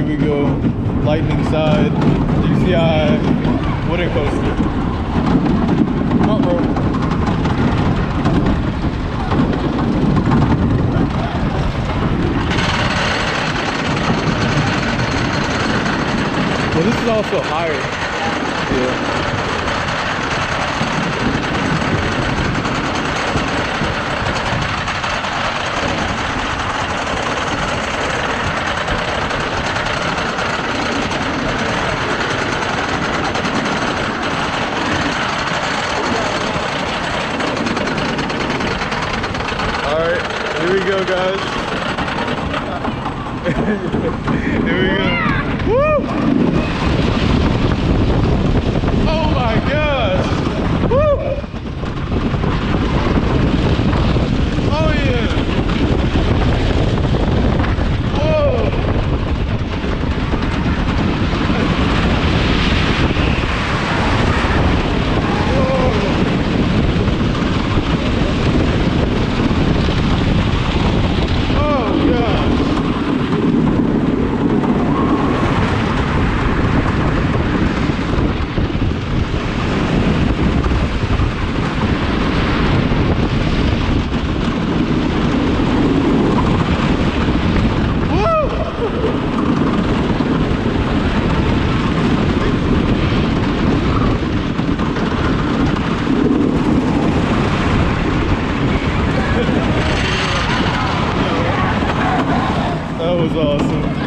we go. Lightning side. DCI wooden coaster. Front row. Well, this is also higher. Yeah. Here we go, guys. Here we go. Woo! Oh my gosh! Woo! Oh yeah! Whoa! That was awesome.